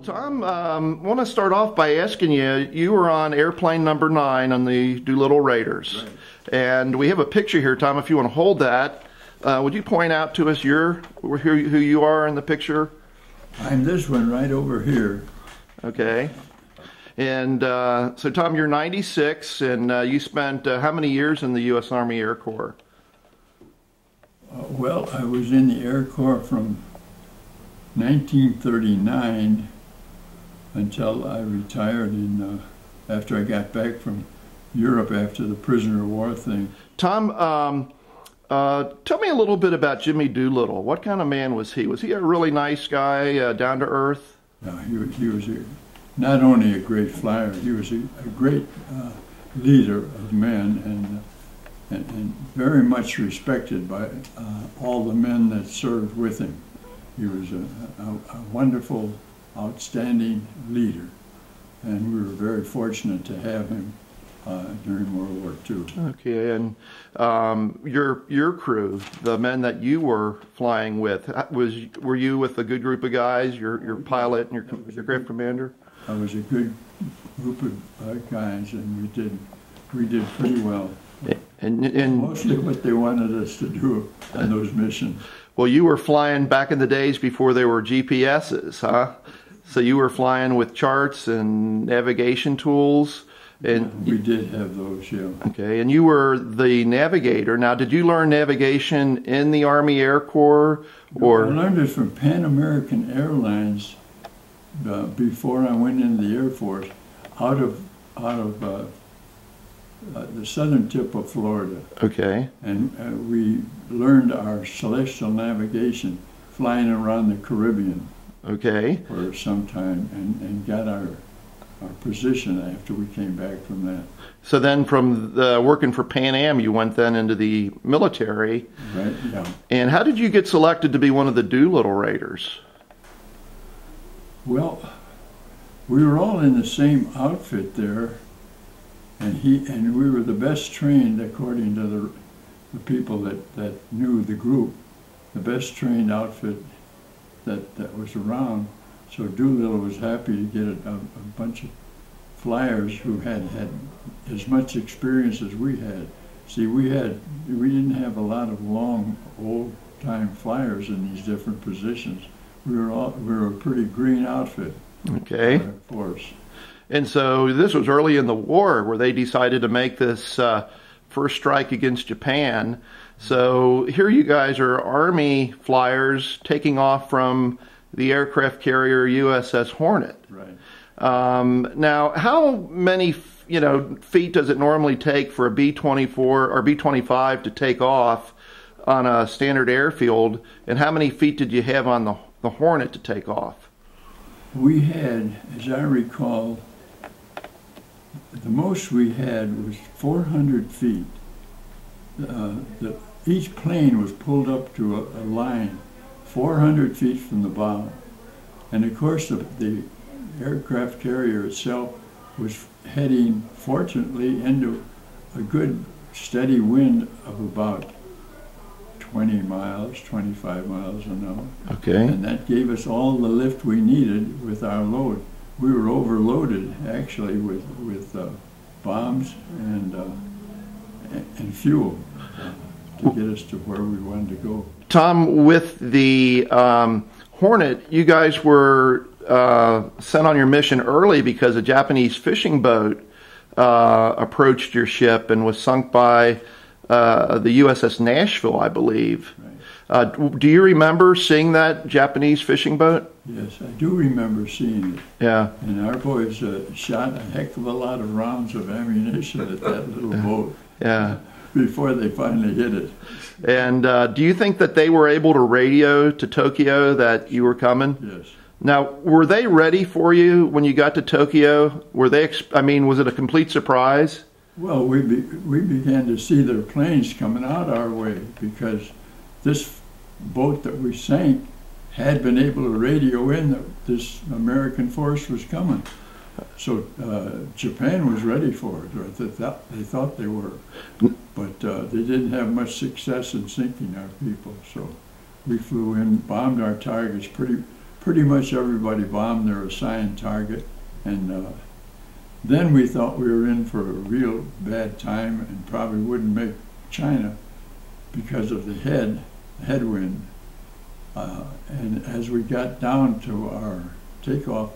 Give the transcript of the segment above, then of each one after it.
Tom, want to start off by asking you, you were on airplane number 9 on the Doolittle Raiders. Right. And we have a picture here, Tom, if you want to hold that. Would you point out to us who you are in the picture? I'm this one right over here. Okay. And so, Tom, you're 96, and you spent how many years in the U.S. Army Air Corps? Well, I was in the Air Corps from 1939 until I retired after I got back from Europe after the prisoner of war thing. Tom, tell me a little bit about Jimmy Doolittle. What kind of man was he? Was he a really nice guy, down to earth? No, he was not only a great flyer, he was a great leader of men and very much respected by all the men that served with him. He was a wonderful, outstanding leader, and we were very fortunate to have him during World War II. Okay, and your crew, the men that you were flying with, were you with a good group of guys? Your pilot and your group commander? I was a good group of guys, and we did pretty well. And mostly what they wanted us to do on those missions. Well, you were flying back in the days before there were GPSs, huh? So you were flying with charts and navigation tools. And we did have those, yeah. Okay, and you were the navigator. Now, did you learn navigation in the Army Air Corps, or? I learned it from Pan American Airlines before I went into the Air Force, out of the southern tip of Florida. Okay. And we learned our celestial navigation flying around the Caribbean. Okay. For some time, and got our position after we came back from that. So then from working for Pan Am, you went then into the military. Right, yeah. And how did you get selected to be one of the Doolittle Raiders? Well, we were all in the same outfit there, and we were the best trained, according to the people that knew the group, the best trained outfit that was around. So Doolittle was happy to get a bunch of flyers who had as much experience as we had. See, we didn't have a lot of long, old-time flyers in these different positions. We were a pretty green outfit. Okay. Force. And so this was early in the war where they decided to make this first strike against Japan. So here you guys are Army flyers taking off from the aircraft carrier USS Hornet. Right. Now, how many feet does it normally take for a B-24 or B-25 to take off on a standard airfield, and how many feet did you have on the Hornet to take off? We had, as I recall, the most we had was 400 feet. Each plane was pulled up to a line 400 feet from the bow. And of course the aircraft carrier itself was heading, fortunately, into a good steady wind of about 20 miles, 25 miles an hour. Okay. And that gave us all the lift we needed with our load. We were overloaded, actually, with bombs and fuel to get us to where we wanted to go. Tom, with the Hornet, you guys were sent on your mission early because a Japanese fishing boat approached your ship and was sunk by the USS Nashville, I believe. Right. Do you remember seeing that Japanese fishing boat? Yes, I do remember seeing it. Yeah. And our boys shot a heck of a lot of rounds of ammunition at that little boat. Yeah. Before they finally hit it. And do you think that they were able to radio to Tokyo that you were coming? Yes. Now, were they ready for you when you got to Tokyo? Were they? Was it a complete surprise? Well, we began to see their planes coming out our way because this boat that we sank had been able to radio in that this American force was coming. So Japan was ready for it, or they thought they were, but they didn't have much success in sinking our people. So we flew in, bombed our targets pretty pretty much everybody bombed their assigned target, and then we thought we were in for a real bad time and probably wouldn't make China because of the headwind. And as we got down to our takeoff,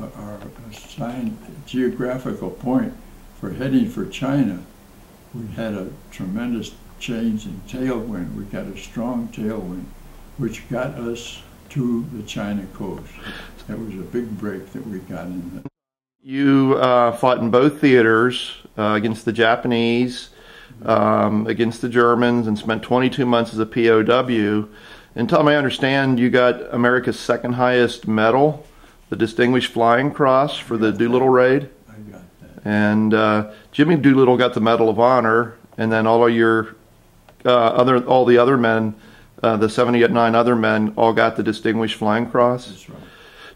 our assigned geographical point for heading for China, we had a tremendous change in tailwind. We got a strong tailwind, which got us to the China coast. That was a big break that we got in. You fought in both theaters against the Japanese, against the Germans, and spent 22 months as a POW. And Tom, I understand you got America's second highest medal, the Distinguished Flying Cross for the Doolittle Raid. I got that. And Jimmy Doolittle got the Medal of Honor, and then all of your all the other men, the 79 other men, all got the Distinguished Flying Cross. That's right.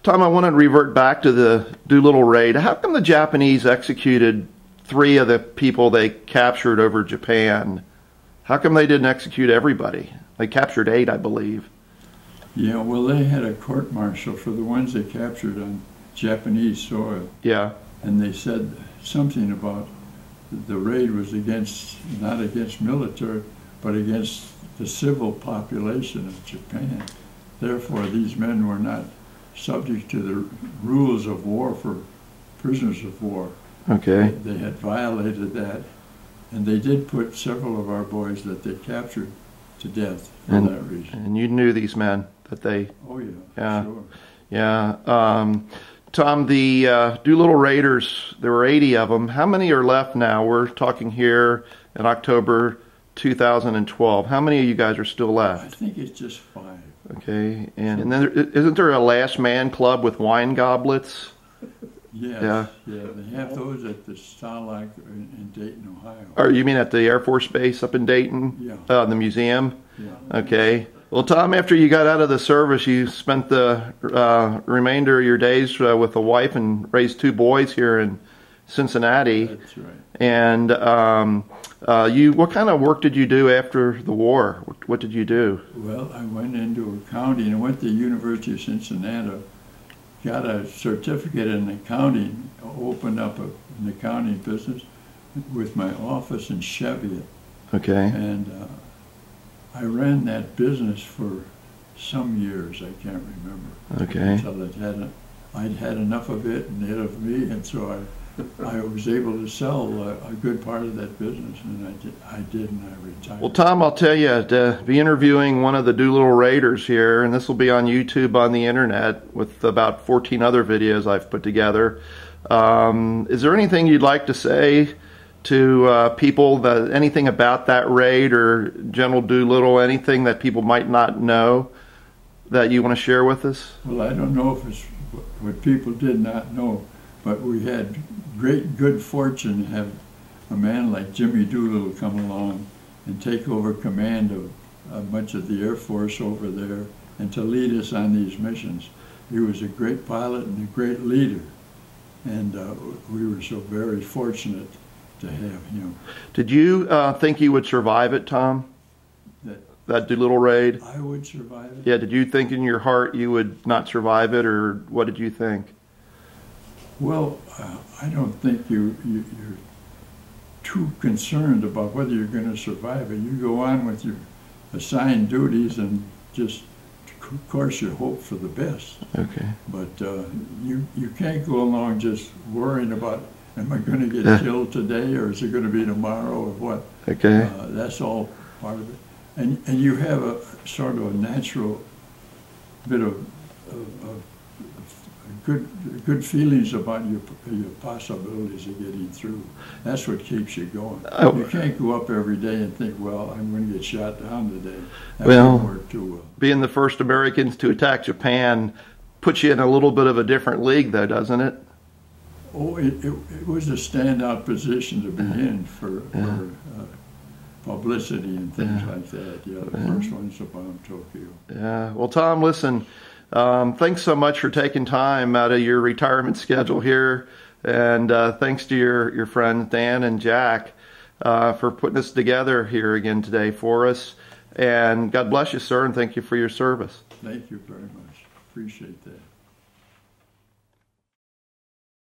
Tom, I want to revert back to the Doolittle Raid. How come the Japanese executed 3 of the people they captured over Japan? How come they didn't execute everybody? They captured 8, I believe. Yeah, well, they had a court-martial for the ones they captured on Japanese soil. Yeah. And they said something about the raid was not against military, but against the civil population of Japan. Therefore, these men were not subject to the rules of war for prisoners of war. Okay. They had violated that, and they did put several of our boys that they captured to death for that reason. And you knew these men, that they... Oh, yeah, yeah, sure. Yeah. Tom, the Doolittle Raiders, there were 80 of them. How many are left now? We're talking here in October 2012. How many of you guys are still left? I think it's just 5. Okay, and then isn't there a last man club with wine goblets? Yes, yeah, they have those at the Stalag in Dayton, Ohio. Or you mean at the Air Force Base up in Dayton? Yeah. The museum? Yeah. Okay. Well, Tom, after you got out of the service, you spent the remainder of your days with a wife and raised 2 boys here in Cincinnati. That's right. And what kind of work did you do after the war? What did you do? Well, I went into accounting. I went to the University of Cincinnati, got a certificate in accounting, opened up an accounting business with my office in Cheviot. Okay. And I ran that business for some years, I can't remember. Okay. Until I'd had enough of it and it of me, and so I was able to sell a good part of that business, and I did, and I retired. Well, Tom, I'll tell you, to be interviewing one of the Doolittle Raiders here, and this will be on YouTube on the internet with about 14 other videos I've put together. Is there anything you'd like to say to people, anything about that raid or General Doolittle, anything that people might not know that you want to share with us? Well, I don't know if it's what people did not know, but we had good fortune to have a man like Jimmy Doolittle come along and take over command of much of the Air Force over there and to lead us on these missions. He was a great pilot and a great leader, and we were so very fortunate to have him. Did you think you would survive it, Tom? That Doolittle Raid? I would survive it. Yeah, did you think in your heart you would not survive it, or what did you think? Well, I don't think you're too concerned about whether you're going to survive it. You go on with your assigned duties and just, of course, you hope for the best. Okay. But you can't go along just worrying about, am I going to get killed today, or is it going to be tomorrow, or what? Okay. That's all part of it. And you have a sort of a natural bit of good feelings about your possibilities of getting through. That's what keeps you going. You can't go up every day and think, well, I'm going to get shot down today. That won't work too well. Being the first Americans to attack Japan puts you in a little bit of a different league, though, doesn't it? Oh, it was a standout position to be in for publicity and things like that. Yeah, the first one's to bomb Tokyo. Yeah. Well, Tom, listen, thanks so much for taking time out of your retirement schedule here, and thanks to your friends Dan and Jack for putting this together here again today for us. And God bless you, sir, and thank you for your service. Thank you very much. appreciate that.